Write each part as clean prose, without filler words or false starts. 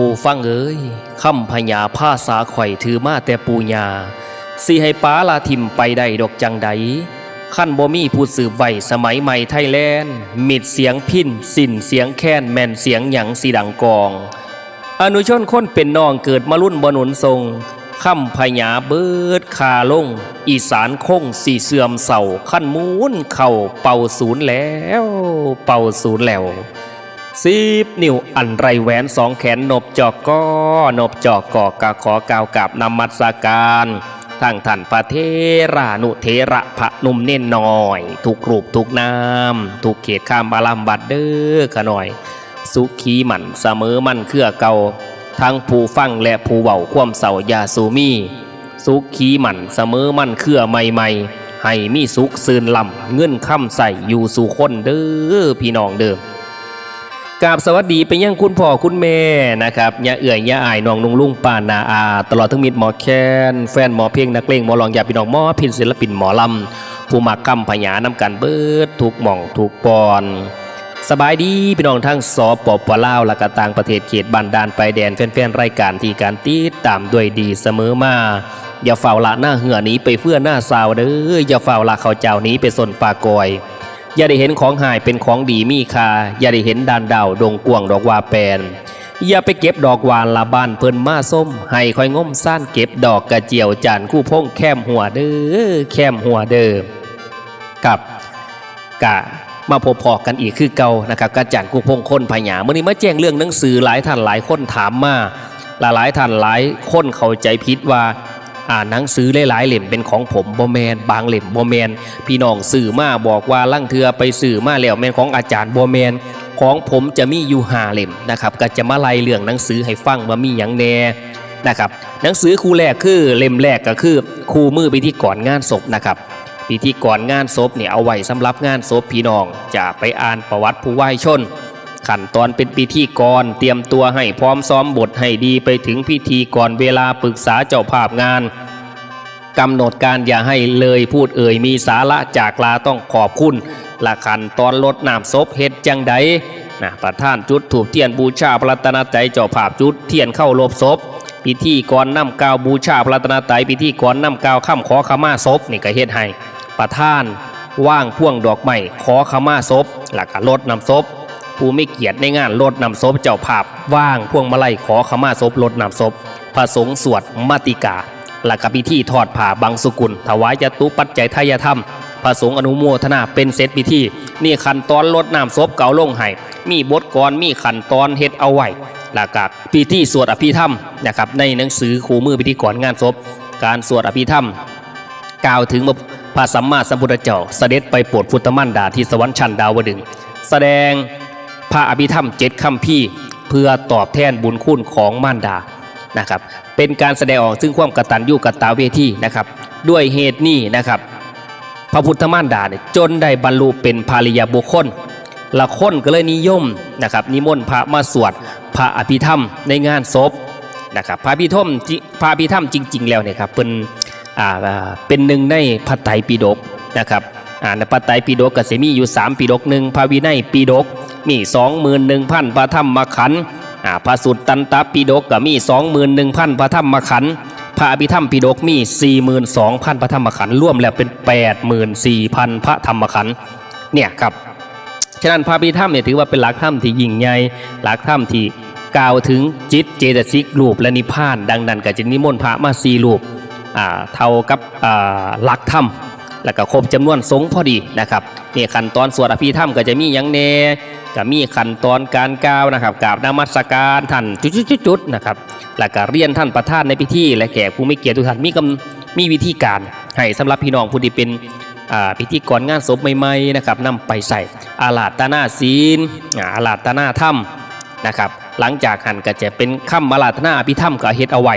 ผู้ฟังเอ้ยคำพญาผ้าสาไข่ถือมาแต่ปูญาสิให้ป้าลาทิมไปได้ดอกจังใดขั้นบ่มีผู้สืบไว้สมัยใหม่ไทยแลนด์มิดเสียงพินสิ้นเสียงแค้นแม่นเสียงหยังสีดังกองอนุชนคนเป็นน้องเกิดมารุ่นบนุนทรงคำพญาเบิดคาลงอีสานคงสีเสื่อมเศร้าขั้นมูนเข่าเป่าศูนย์แล้วเป่าศูนย์แล้ว10 นิ้วอันไรแหวน2 แขนนบจอกก้อนบจอกก่อกะขอกาวกับนมัสการทางท่านพระเทรานุเทระพระนุ่มเน่นน้อยทุกรูปทุกนามทุกเขตข้ามบาลัมบัดเด้อขะหน่อยสุขีหมันเสมอมันเครือเก่าทั้งผู้ฟังและผู้เว้าความเศร้ายาสูมีสุขีหมันเสมอมันเครือใหม่ๆให้มีสุขซื่นลำเงินค่ำใส่อยู่สู่คนเด้อพี่น้องเด้อกราบสวัสดีไปยังคุณพ่อคุณแม่นะครับย่าเอื่อยย่าอายน้องลุงป้านาอาตลอดทั้งมิตรหมอแคนแฟนหมอเพียงนักเลงหมอลองยาพี่น้องหมอพินศิลปินหมอลำผู้มากำพญานำกันเบิดทุกหม่องทุกปอนสบายดีพี่น้องทั้งสปปลาวและก็ต่างประเทศเขตบ้านด่านไปแดนแฟนๆรายการที่การติดตามด้วยดีเสมอมาอย่าเฝ้าละหน้าเหือนี้ไปเพื่อหน้าสาวเด้ออย่าเฝ้าละเขาเจ้านี้ไปสนปากอยอย่าได้เห็นของหายเป็นของดีมีค่าอย่าได้เห็นดานดาวดงกวงดอกวาแปนอย่าไปเก็บดอกหวานละบ้านเพิ่นมาส้มให้คอยง้มซ่านเก็บดอกกระเจียวจานคู่พงแคมหัวเด้อแคมหัวเด้อกับกะมาพบพอกันอีกคือเก่านะครับกระจันคู่พงคนพญาเมื่อนี้มาแจ้งเรื่องหนังสือหลายท่านหลายคนถามมาหลายท่านหลายคนเข้าใจผิดว่าหนังสือหลายๆเล่มเป็นของผมบ่แมนบางเล่มบ่แมนพี่น้องสื่อมาบอกว่าลั่งเทือไปสื่อมาแล้วแมนของอาจารย์บ่แมนของผมจะมีอยู่5 เล่มนะครับก็จะมาไล่เรื่องหนังสือให้ฟังว่ามีหยังแน่นะครับหนังสือคู่แรกคือเล่มแรกก็คือคู่มือพิธีกรงานศพนะครับพิธีกรงานศพเนี่ยเอาไว้สำหรับงานศพพี่น้องจะไปอ่านประวัติผู้วายชนขั้นตอนเป็นพิธีกรเตรียมตัวให้พร้อมซ้อมบทให้ดีไปถึงพิธีก่อนเวลาปรึกษาเจ้าภาพงานกำหนดการอย่าให้เลยพูดมีสาระจากลาต้องขอบคุณละขั้นตอนลดน้ำศพเฮ็ดจังใดนะประธานจุดธูปเทียนบูชาพระรัตนตรัยเจ้าภาพจุดเทียนเข้าโลบศพพิธีกรนำกาวบูชาพระรัตนตรัยพิธีกรนำกาวค่ำขอขมาศพนี่ก็เฮ็ดให้ประธานว่างพ่วงดอกไม้ขอขมาศพแล้วก็ลดน้ำศพผู้ไม่เกียรติในงานลดน้ำศพเจ้าภาพว่างพ่วงมาลัยขอขมาศพลดน้ำศพพระสงฆ์สวดมาติกาและกับพิธีทอดผ้าบางสุกุลถวายจตุปัจจัยทายธรรมพระสงฆ์อนุโมทนาเป็นเซตพิธีนี่ขั้นตอนลดน้ำศพเก่าลงให้มีบทกลมีขั้นตอนเฮ็ดเอาไว้และกับพิธีสวดอภิธรรมนะครับในหนังสือคู่มือพิธีกรงานศพการสวดอภิธรรมกล่าวถึงพระสัมมาสัมพุทธเจ้าเสด็จไปโปรดพุทธมารดาที่สวรรค์ชั้นดาวดึงส์แสดงพระอภิธรรม7 คัมภีร์เพื่อตอบแทนบุญคุณของมารดานะครับเป็นการแสดงออกซึ่งความกตัญญูกตเวทีนะครับด้วยเหตุนี้นะครับพระพุทธมารดาเนี่ยจนได้บรรลุเป็นภาริยบุคคลละคนก็เลยนิยมนะครับนิมนต์พระมาสวดพระอภิธรรมในงานศพนะครับพระอภิธรรมจริงๆแล้วเนี่ยครับเป็นหนึ่งในพระไตรปิฎกนะครับในพระไตรปิฎกก็จะมีอยู่3 ปิฎกหนึ่งพระวินัยปิฎกมี 21,000 พระธรรมขันธ์พระสุตตันตปิฎกก็มี 21,000 พระธรรมขันธ์พระอภิธรรมปิฎกมี 42,000 พระธรรมขันธ์รวมแล้วเป็น 84,000 พระธรรมขันธ์เนี่ยครับฉะนั้นพระอภิธรรมเนี่ยถือว่าเป็นหลักธรรมที่ยิ่งใหญ่หลักธรรมที่กล่าวถึงจิตเจตสิกรูปและนิพพานดังนั้นก็จะนิมนต์พระมา4 รูปเท่ากับหลักธรรมแล้วก็ครบจำนวนสงฆ์พอดีนะครับนี่ขั้นตอนสวดอภิธรรมก็จะมีอย่างแน่ก็มีขั้นตอนการกล่าวนะครับกราบนมัสการท่านจุดๆนะครับแล้วก็เรียนท่านประธานในพิธีและแขกผู้มีเกียรติทุกท่านมีวิธีการให้สำหรับพี่น้องผู้ที่เป็นพิธีกรงานศพใหม่ๆนะครับนำไปใส่อาราธนาศีลอาราธนาธรรมนะครับหลังจากหันก็จะเป็นคำอาราธนาอภิธรรมก็เฮ็ดเอาไว้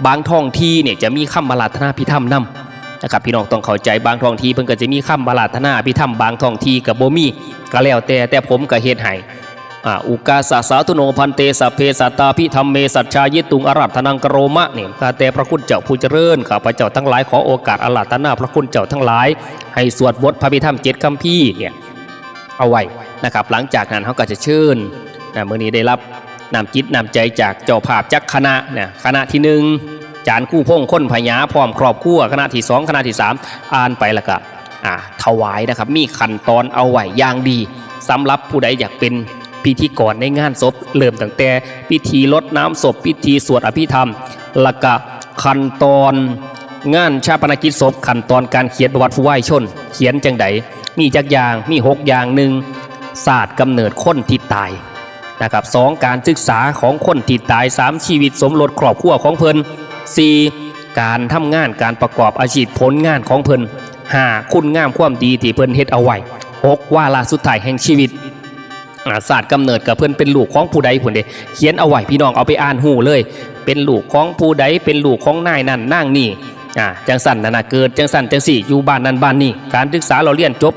บางท้องที่เนี่ยจะมีคำอาราธนาอภิธรรมนำนะครับพี่น้องต้องเข้าใจบางท้องที่เพิ่นก็จะมีคำอาราธนาอภิธรรมบางท้องที่กับบ่มีก็แล้วแต่ผมก็เฮ็ดให้อุกาสสาธุโนพันเตสัพเพสัตตาภิธรรมเมสัจชายิตุงอาราธนังกโรมะเนี่ยข้าแต่พระคุณเจ้าผู้เจริญข้าพเจ้าทั้งหลายขอโอกาสอาราธนาพระคุณเจ้าทั้งหลายให้สวดบทพระอภิธรรม7 คัมภีร์เนี่ยเอาไว้นะครับหลังจากนั้นเขาก็จะเชิญมื้อนี้ได้รับ นำจิตนำใจจากเจ้าภาพจักคณะเนี่ยคณะที่1จานคู่พงค้นพญาพร้อมครอบครัวคณะที่2คณะที่3อ่านไปแล้วก็ถวายนะครับมีขั้นตอนเอาไว้อย่างดีสำหรับผู้ใดอยากเป็นพิธีกรในงานศพเริ่มตั้งแต่พิธีรดน้ำศพพิธีสวดอภิธรรมแล้วก็ขั้นตอนงานชาปนกิจศพขั้นตอนการเขียนประวัติผู้วายชนเขียนจังใดมีจักอย่างมี6อย่าง1ศาสตร์กำเนิดคนที่ตายนะครับ2การศึกษาของคนที่ตาย3ชีวิตสมรสครอบครัวของเพิ่น4การทำงานการประกอบอาชีพผลงานของเพิ่น5คุณงามความดีที่เพิ่นเฮ็ดเอาไว้6วาระสุดท้ายแห่งชีวิตศาสตร์กำเนิดกับเพิ่นเป็นลูกของผู้ใดผู้ใดเขียนเอาไว้พี่น้องเอาไปอ่านหูเลยเป็นลูกของผู้ใดเป็นลูกของนายนั่นนางนี่จังสั่นนะเกิดจังสั่นจังสี่อยู่บ้านนั้นบ้านนี่การศึกษาเราเรียนจบ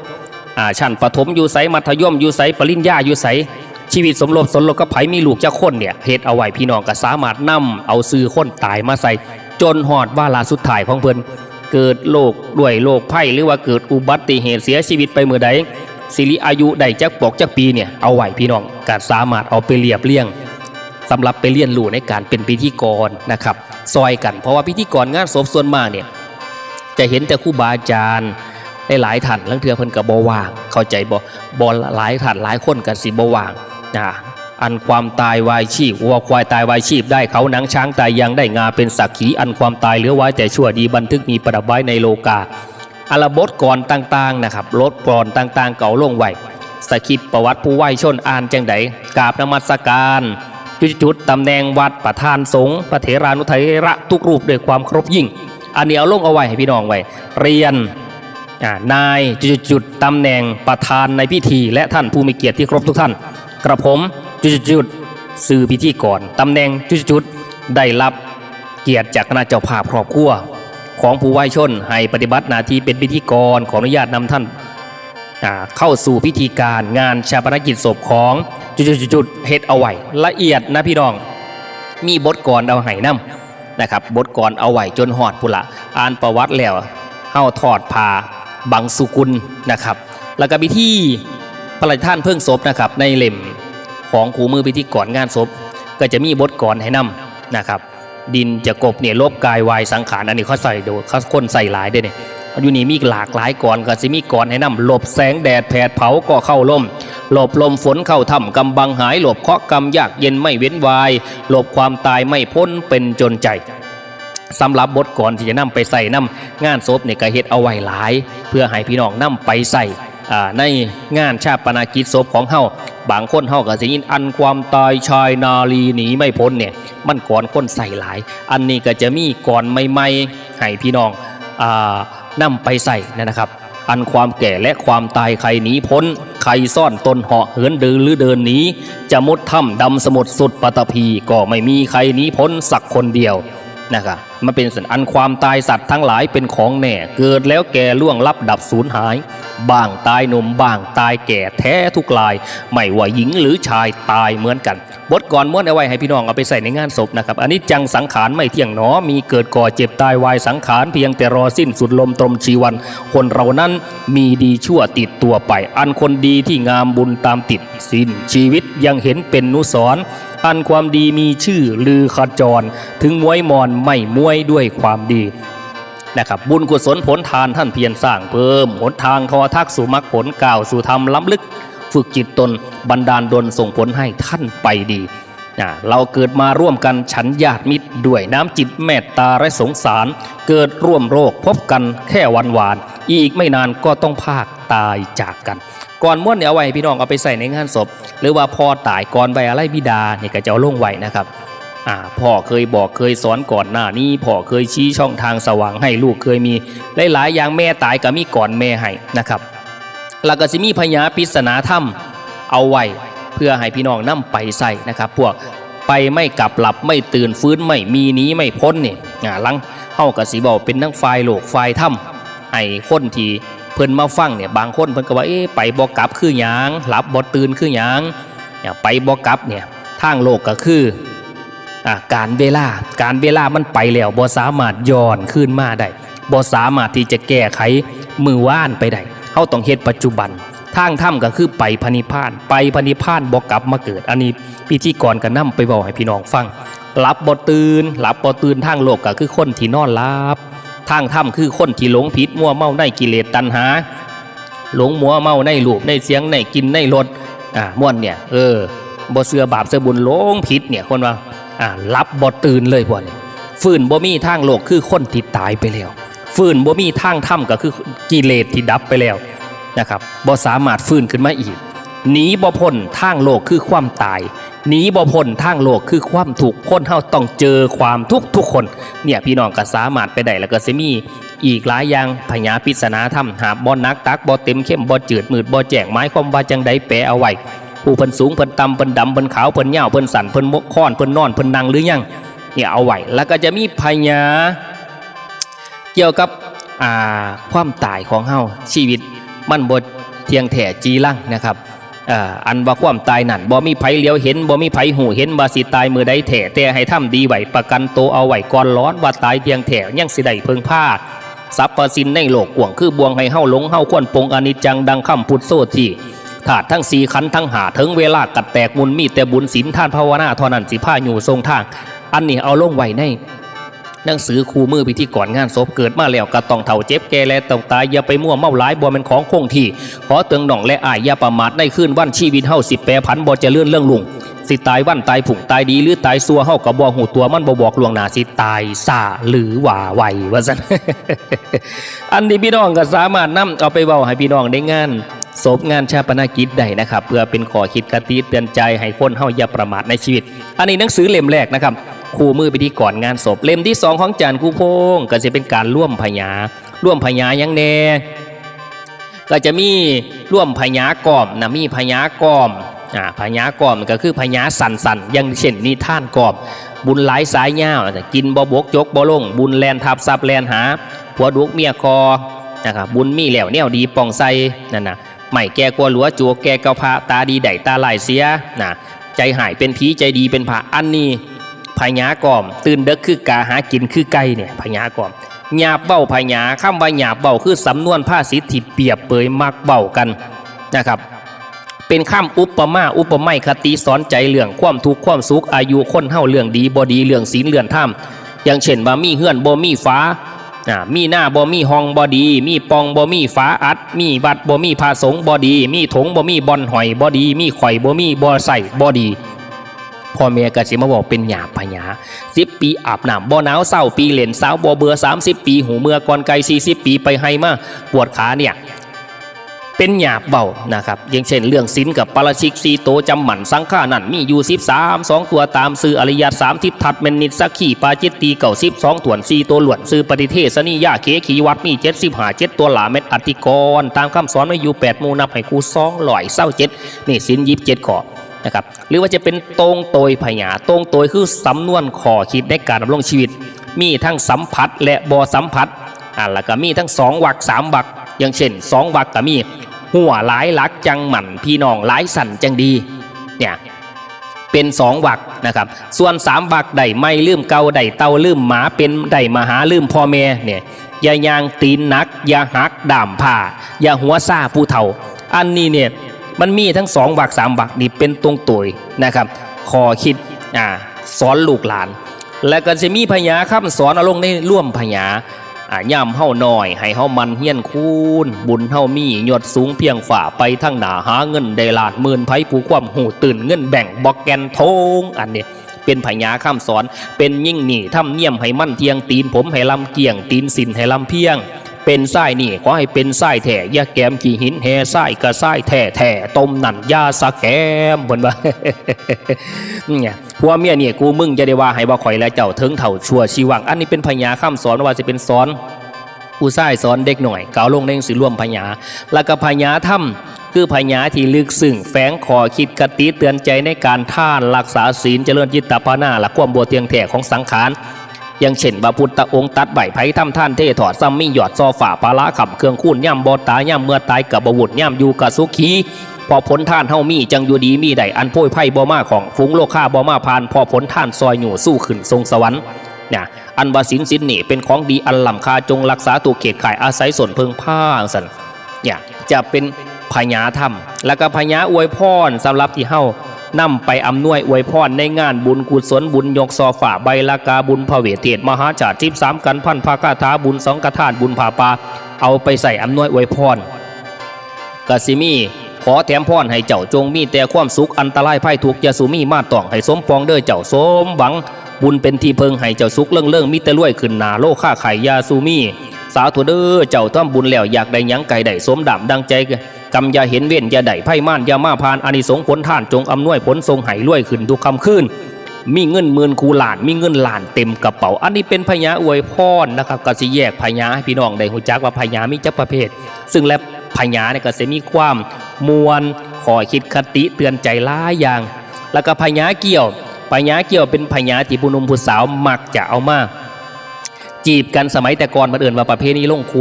ชั้นประถมอยู่ไสมัธยมอยู่ไสปริญญาอยู่ไสชีวิตสมรสกับไผมีลูกจะคนเนี่ยเฮ็ดเอาไว้พี่น้องก็สามารถนำเอาซื้อคนตายมาใส่จนหอดวาระสุดท้ายของเพิ่นเกิดโรคด้วยโรคภัยหรือว่าเกิดอุบัติเหตุเสียชีวิตไปเมื่อใดสิริอายุได้จักปอกจักปีเนี่ยเอาไว้พี่น้องก็สามารถเอาไปเรียบเรียงสำหรับไปเรียนรู้ในการเป็นพิธีกรนะครับซอยกันเพราะว่าพิธีกรงานศพส่วนมากเนี่ยจะเห็นแต่ครูบาอาจารย์หลายท่านลังเทือเพิ่นก็บ่ว่างเข้าใจบ่หลายท่านหลายคนก็สิบ่ว่างอันความตายวายชีพวัวควายตายวายชีพได้เขาหนังช้างตายยังได้งาเป็นสักขีอันความตายเหลือไว้แต่ชั่วดีบันทึกมีประดับไว้ในโลกาอลบทก่อนต่างๆนะครับลดก่อนต่างๆเก่าลงไว้สคริปต์ประวัติผู้ไหว้ชนอ่านจังไดกราบนมัสการจุดตำแหน่งวัดประธานสงฆ์พระเถรานุเถระทุกรูปด้วยความเคารพยิ่งอันนี้เอาลงเอาไว้ให้พี่น้องไว้เรียนนายจุดตำแหน่งประธานในพิธีและท่านผู้มีเกียรติที่ครบทุกท่านกระผมจุดสื่อพิธีก่อนตำแหน่งจุดได้รับเกียรติจากคณะเจ้าภาพครอบครัวของผู้ไหว้ชนให้ปฏิบัติหน้าที่เป็นพิธีกรขออนุญาตนำท่านเข้าสู่พิธีการงานชาปนกิจศพของจุดเฮ็ดเอาไว้ละเอียดนะพี่น้องมีบทกรเอาไห้นำนะครับบทกรเอาไว้จนหอดพุละอ่านประวัติแล้วเข้าถอดผ้าบังสุกุลนะครับแล้วก็พิธีพระราชทานเพลิ่งศพนะครับในเล่มของคู่มือพิธีกรงานศพก็จะมีบทกรให้นำนะครับดินจะกบเนี่ยลบกายวายสังขารอันนี้เขาใส่โดยเขาคนใส่หลายได้เนี่ยอยู่นี่มีหลากหลายกรก็จะมีกรให้นำหลบแสงแดดแผดเผาก็เข้าลมหลบลมฝนเข้าถ้ำกำบังหายหลบเคาะกำยากเย็นไม่เว้นวายหลบความตายไม่พ้นเป็นจนใจสำหรับบทกรที่จะนำไปใส่นำงานศพเนี่ยก็เฮ็ดเอาไว้หลายเพื่อให้พี่น้องนำไปใส่ในงานชาปนกิจศพของเฮาบางคนเฮาก็สิยินอันความตายชายนาลีหนีไม่พ้นเนี่ยมันก่อนคนใส่หลายอันนี้ก็จะมีก่อนใหม่ๆให้พี่น้องนำไปใส่นะครับอันความแก่และความตายใครหนีพ้นใครซ่อนตนเหาะเหินเดินหรือเดินหนีจะมุดถ้ำดำสมุทรสุดปฐพีก็ไม่มีใครหนีพ้นสักคนเดียวนะครับมันเป็นสัญอันความตายสัตว์ทั้งหลายเป็นของแน่เกิดแล้วแก่ล่วงลับดับสูญหายบ้างตายหนุ่มบ้างตายแก่แท้ทุกลายไม่ว่าหญิงหรือชายตายเหมือนกันบทก่อนม้วนเอาไว้ให้พี่น้องเอาไปใส่ในงานศพนะครับอันนี้จังสังขารไม่เที่ยงหนอมีเกิดก่อเจ็บตายวายสังขารเพียงแต่รอสิ้นสุดลมตรมชีวันคนเรานั้นมีดีชั่วติดตัวไปอันคนดีที่งามบุญตามติดสิ้นชีวิตยังเห็นเป็นนุสรณ์อันความดีมีชื่อลือขจรถึงมวยมอนไม่มวยด้วยความดีนะครับบุญกุศลผลทานท่านเพียรสร้างเพิ่มหนทางทอทักสู่มรรคผลกล่าวสู่ธรรมล้ำลึกฝึกจิตตนบันดาลดลส่งผลให้ท่านไปดีเราเกิดมาร่วมกันฉันญาติมิตรด้วยน้ำจิตเมตตาและสงสารเกิดร่วมโรคพบกันแค่วันวานอีกไม่นานก็ต้องพากตายจากกันก่อนม้วนเนี่ยเอาไว้พี่น้องเอาไปใส่ในงานศพหรือว่าพ่อตายก่อนใบอะไรบิดาเนี่ยก็จะเอาลงไว้นะครับพ่อเคยบอกเคยสอนก่อนหน้านี้พ่อเคยชี้ช่องทางสว่างให้ลูกเคยมีหลายๆอย่างแม่ตายก็มีก่อนแม่ให้นะครับแล้วก็จะมีพญาปริศนาถ้ำเอาไว้เพื่อให้พี่น้องนำไปใส่นะครับพวกไปไม่กลับหลับไม่ตื่นฟื้นไม่มีหนีไม่พ้นเนี่ยหลังเฮากับสีบอกเป็นทั้งฝ่ายโลกฝ่ายถ้ำให้คนที่เพิ่นมาฟังเนี่ยบางคนเพิ่นก็ว่าไปบ่กลับคือหยังหลับบ่ตื่นคือหยังไปบ่กลับเนี่ยทางโลกก็คือการเวลามันไปแล้วบ่สามารถย้อนคืนมาได้บ่สามารถที่จะแก้ไขมือว่านไปได้เฮาต้องเฮ็ดปัจจุบัน ทางถ้ำก็คือไปพระนิพพานไปพระนิพพานบ่กลับมาเกิดอันนี้พิธีกรก็นำไปบอกให้พี่น้องฟังหลับบ่ตื่นทางโลกก็คือคนที่นอนหลับทางถ้ำคือคนที่หลงผิดมัวเมาในกิเลสตัณหาหลงมัวเมาในรูปในเสียงในกินในรสม่วนเนี่ยบ่เสือบาปเสือบุญหลงผิดเนี่ยคนว่าหลับบ่ตื่นเลยพวกนี้ฟื้นบ่มีทางโลกคือคนที่ตายไปแล้วฟื้นบ่มีทางถ้ำก็คือกิเลสที่ดับไปแล้วนะครับบ่สามารถฟื้นขึ้นมาอีกหนีบ่พ้นทางโลกคือความตายหนีบ่พ้นทางโลกคือความทุกข์คนเฮาต้องเจอความทุกข์ทุกคนเนี่ยพี่น้องก็สามารถไปได้แล้วก็สิมีอีกหลายอย่างพญาปริศนาธรรมหาบ่นักตักบ่เต็มเข้มบ่จืดมืดบ่แจ้งหมายความว่าจังใดแปลเอาไว้ผู้เพิ่นสูงเพิ่นต่ำเพิ่นดำเพิ่นขาวเพิ่นยาวเพิ่นสั้นเพิ่นมกค้อนเพิ่นนอนเพิ่นนั่งหรือยังเนี่ยเอาไว้แล้วก็จะมีพญาเกี่ยวกับความตายของเฮาชีวิตมันบ่เที่ยงแท้จีรังนะครับอันว่าความตายนั่นบ่มีไผเลี้ยวเห็นบ่มีไผหูเห็นว่าสิตายมือใดแท้แต่ให้ทำดีไว้ประกันโตเอาไว้ก่อนร้อนว่าตายเที่ยงแท้ยังสิได้เพิ่งผ้าสรรพสิ่งในโลกกว้างคือบวงให้เฮาหลงเฮาควรปงอนิจจังดังคำพุทธโสที่ธาตุทั้ง4ขันธ์ทั้ง5ถึงเวลากัดแตกมุนมีแต่บุญศีลทานภาวนาเท่านั้นสิพาอยู่ทรงทางอันนี้เอาลงไว้ในหนังสือคู่มือพิธีกรงานศพเกิดมาแล้วก็ต้องเฒ่าเจ็บแก่และต้องตายอย่าไปมั่วเมาหลายบ่เป็นของคงที่ขอเตือนน้องและอ้ายอย่าประมาทในคืนวันชีวิตเฮาสิแปรผันบ่เจริญเรื่องลุงสิตายวันตายผุ่งตายดีหรือตายซัวเฮาก็บ่ฮู้ตัวมันบ่บอกล่วงหน้าสิตายซ่าหรือว่าไวว่าซั่น อันนี้พี่น้องก็สามารถนำเอาไปเว้าให้พี่น้องได้งานศพงานชาปนกิจได้นะครับเพื่อเป็นข้อคิดคติเตือนใจให้คนเฮาอย่าประมาทในชีวิตอันนี้หนังสือเล่มแรกนะครับคู่มือพิธีกรงานศพเล่มที่2ของจารย์คู่พงก็จะเป็นการร่วมพญายังแน่ก็จะมีร่วมพญากอมนะมีพญากอมพญากอมก็คือพญาสันอย่างเช่นนิทานกอมบุญหลายสายยาวกินบ่บกจกบ่ลงบุญแลนทับซับแลนหาผัวดุกเมียคอนะครับบุญมีแล้วแนวดีป่องใสนั่นนะไม่แก่กลัวหลัวจัวแก่เกาพระตาดีได้ตาลายเสียนะใจหายเป็นผีใจดีเป็นพระอันนี้พญากอมตื่นเด็กคือกาหากินคือไก่เนี่ยพญากอมหยาบเบ้าพญาคำว่าหยาบเบ้าคือสำนวนภาษิตที่เปรียบเปยมักเบ้ากันนะครับเป็นคำอุปไมยคติสอนใจเรื่องความทุกข์ความสุขอายุคนเฮาเรื่องดีบ่ดีเรื่องศีลเรื่องธรรมอย่างเช่นว่ามีเฮือนบ่มีฟ้ามีหน้าบ่มีห้องบ่ดีมีปองบ่มีฝาอัดมีบัดบ่มีผ้าสงบ่ดีมีถงบ่มีบอนหอยบ่ดีมีข่อยบ่มีบ่ใส่บ่ดีพ่อแม่ก็สิมาบอกเป็นหยาบพญา10 ปีอาบน้ำบ่หนาวเศร้าปีเล่นสาวบ่เบื่อ30 ปีหูเมื่อก่อนไกล40 ปีไปให้มาปวดขาเนี่ยเป็นหยาบเบานะครับอย่างเช่นเรื่องศีลกับปาราชิก4โตจำหมันสังฆานั่นมีอยู่13 2ตัวตามซื้ออริยสัจ30ทัดเมนิสักขีปาจิตตีเก่า12ถ่วน4ตัวหลวนซื้อปฏิเทศนิยาเขขีวัดมี75 7ตัวหลาเม็ดอธิกรตามคำสอนไม่อยู่8หมู่นับให้ครู227นี่ศีล27ข้อนะครับหรือว่าจะเป็นตรงโตยพญาตรงโตยคือสำนวนข้อคิดในการดำรงชีวิตมีทั้งสัมผัสและบ่สัมผัสแล้วก็มีทั้ง2วรรค3วรรคอย่างเช่น2วรรคก็มีหัวหลายหลักจังหมั่นพี่น้องหลายสั่นจังดีเนี่ยเป็น2วรรคนะครับส่วน3วรรคได้ไม่ลืมเก่าได้เต่าลืมหมาเป็นได้มหาลืมพ่อแม่เนี่ยอย่ายางตีนนักอย่าหักด่ามผ้าอย่าหัวซ่าผู้เฒ่าอันนี้เนี่ยมันมีทั้ง2วรรค3วรรคนี่เป็นตรงตัวนะครับขอคิดสอนลูกหลานและก็จะมีพญาคำสอนเอาลงในร่วมพญาย่ำเฮาหน่อยให้เฮามันเฮียนคูนบุญเฮามียอดสูงเพียงฝ่าไปทั้งหนาหาเงินได้ลาดหมื่นไผผู้ความหูตื่นเงินแบ่งบอกแกนทงอันนี้เป็นพญาคำสอนเป็นยิ่งนี่ทำเนียมให้มั่นเทียงตีนผมให้ลำเกียงตีนสินให้ลำเพียงเป็นไส้นี่ขอให้เป็นไส้แถ่ยาแกมกี่หินแห่ไส้กระไส้แถ่ต้มนั่นยาสะแกมบนว่าเนี่ยผัวเมียเนี่ยกูมึงจะได้ว่าให้บ่ข่อยและเจ้าเถิงเถ่าชั่วชีวังอันนี้เป็นพญาคำสอนว่าจะเป็นสอนผู้ชายสอนเด็กหน่อยกล่าวลงในหนังสือร่วมพญาแล้วก็พญาถ้ำคือพญาที่ลึกซึ้งแฝงขอคิดกติเตือนใจในการท่านรักษาศีลเจริญจิตตภาวนาและความบ่เที่ยงแท้ของสังขารอย่างเช่นพระพุทธองค์ตัดใบไผ่ทำท่านเทถอดซ้ำมีหยอดซอฝ่าปลาละขับเครื่องคุ้นย่ำบ่ตายย่ำเมื่อตายกับบวุฒย่ำอยู่กับสุขีพอผลท่านเฮามีจังอยู่ดีมีได้อันโพยไพ่บ่มาของฟุ้งโลค่าบ่มาพานพอผลท่านซอยอยู่สู้ขึ้นทรงสวรรค์เนี่ยอันว่าศีลนี่เป็นของดีอันล้ำค่าจงรักษาตัวเขตข่ายอาศัยส่วนเพิงผ้าสันเนี่ยจะเป็น พญาธรรมแล้วก็พญาอวยพรสำหรับที่เฮานำไปอำนวยอวยพรในงานบุญกุศลบุญยกซอฝ่าใบลากาบุญพระเวทเทศมหาจาร์13กันพันภาคาถาบุญ2กฐานบุญผาปาเอาไปใส่อำนวยอวยพรกสิมีขอแถมพรให้เจ้าจงมีแต่ความสุขอันตรายภัยทุกข์อย่าสุมีมาต้องให้สมปองเด้อเจ้าสมหวังบุญเป็นที่เพิงให้เจ้าสุขเรื่องมีแต่รวยขึ้นหนาโลค่าไข่ยาสุมีสาธุเด้อเจ้าทำบุญแล้วอยากได้หยังไก่ได้สมดำดังใจกำอย่าเห็นเว้นอย่าได้ไพ่ม่านอย่ามาพานอานิสงส์ผลท่านจงอำนวยผลทรงให้รวยขึ้นทุกคำคืนมีเงินหมื่นคูล้านมีเงินล้านเต็มกระเป๋าอันนี้เป็นพญาอวยพรนะครับก็สิแยกพญาให้พี่น้องได้รู้จักว่าพญามีจักประเภทซึ่งและพญาเนี่ยก็จะมีความมวลขอคิดคติเตือนใจหลายอย่างแล้วก็พญาเกี่ยวเป็นพญาที่ผู้หนุ่มผู้สาวมักจะเอามาจีบกันสมัยแต่ก่อนมาเดินว่าประเพณีลงค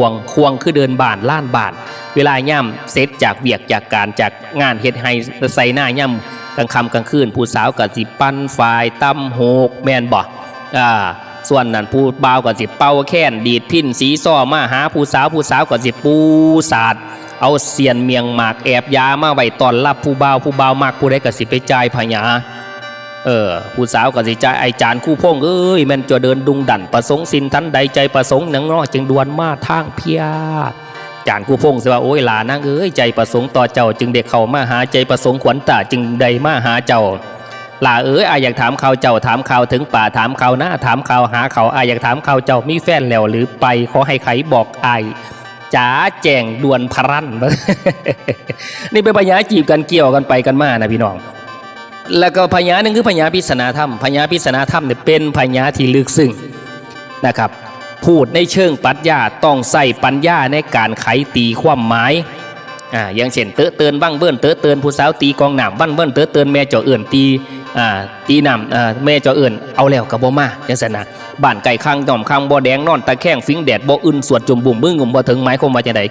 วงคือเดินบ้านล้านบ้านเวลาย่ำเสร็จจากเวียกจากการจากงานเฮ็ดให้ใส่หน้าย่ำกลางค่ำกลางคืนผู้สาวกับสิปั้นฝ่ายตั้มโหกแมนบ่ส่วนนั้นผู้บ่าวกับสิเป่าแค้นดีดพินสีซ้อมาหาผู้สาวกับสิปูศาสตร์เอาเสียนเมียงหมากแอบยามาไว้ตอนรับผู้บ่าวมากผู้ใดกับสิไปจ่ายพญาผู้สาวกับสิจ่ายไอจานคู่พงแม่นจะเดินดุงดันประสงค์สินทันใดใจประสงค์หนังน้อจึงดวนมาทางเพียจานคู่พงสิว่าโอ้ยหลานางใจประสงค์ต่อเจ้าจึงเด็กเข้ามาหาใจประสงค์ขวัญตาจึงใดมาหาเจ้าหล่าอยากถามข่าวเจ้าถามข่าวถึงป่าถามข่าวหน้าถามข่าวหาเขาอยากถามข่าวเจ้ามีแฟนแล้วหรือไปขอให้ไขบอกจ๋าแจงดวนพรัน นี่เป็นพญาจีบกันเกี่ยวกันไปกันมานะพี่น้องแล้วก็พญาหนึ่งคือพญาพิศนาธรรมพญาพิศนาธรรมเนี่ยเป็นพญาที่ลึกซึ้งนะครับพูดในเชิงปรัชญาต้องใส่ปัญญาในการไขตีความหมายอย่างเช่นเตอะเตือนบ้างเบิ้นเตอะเตือนผู้สาวตีกองหนามบ้านเบิ้นเตอะเตือนแม่เจ้าเอื่นตีหนามแม่เจ้าเอื่นเอาแล้วกับบ่มาจังซั่นนะบ้านไก่ข้างดอมข้างบ่แดงนอนตะแคงฟิงแดดบ่อื่นสวดจุ่มบุ่มมืองุ่มบ่ถึงไม้คมมาจังได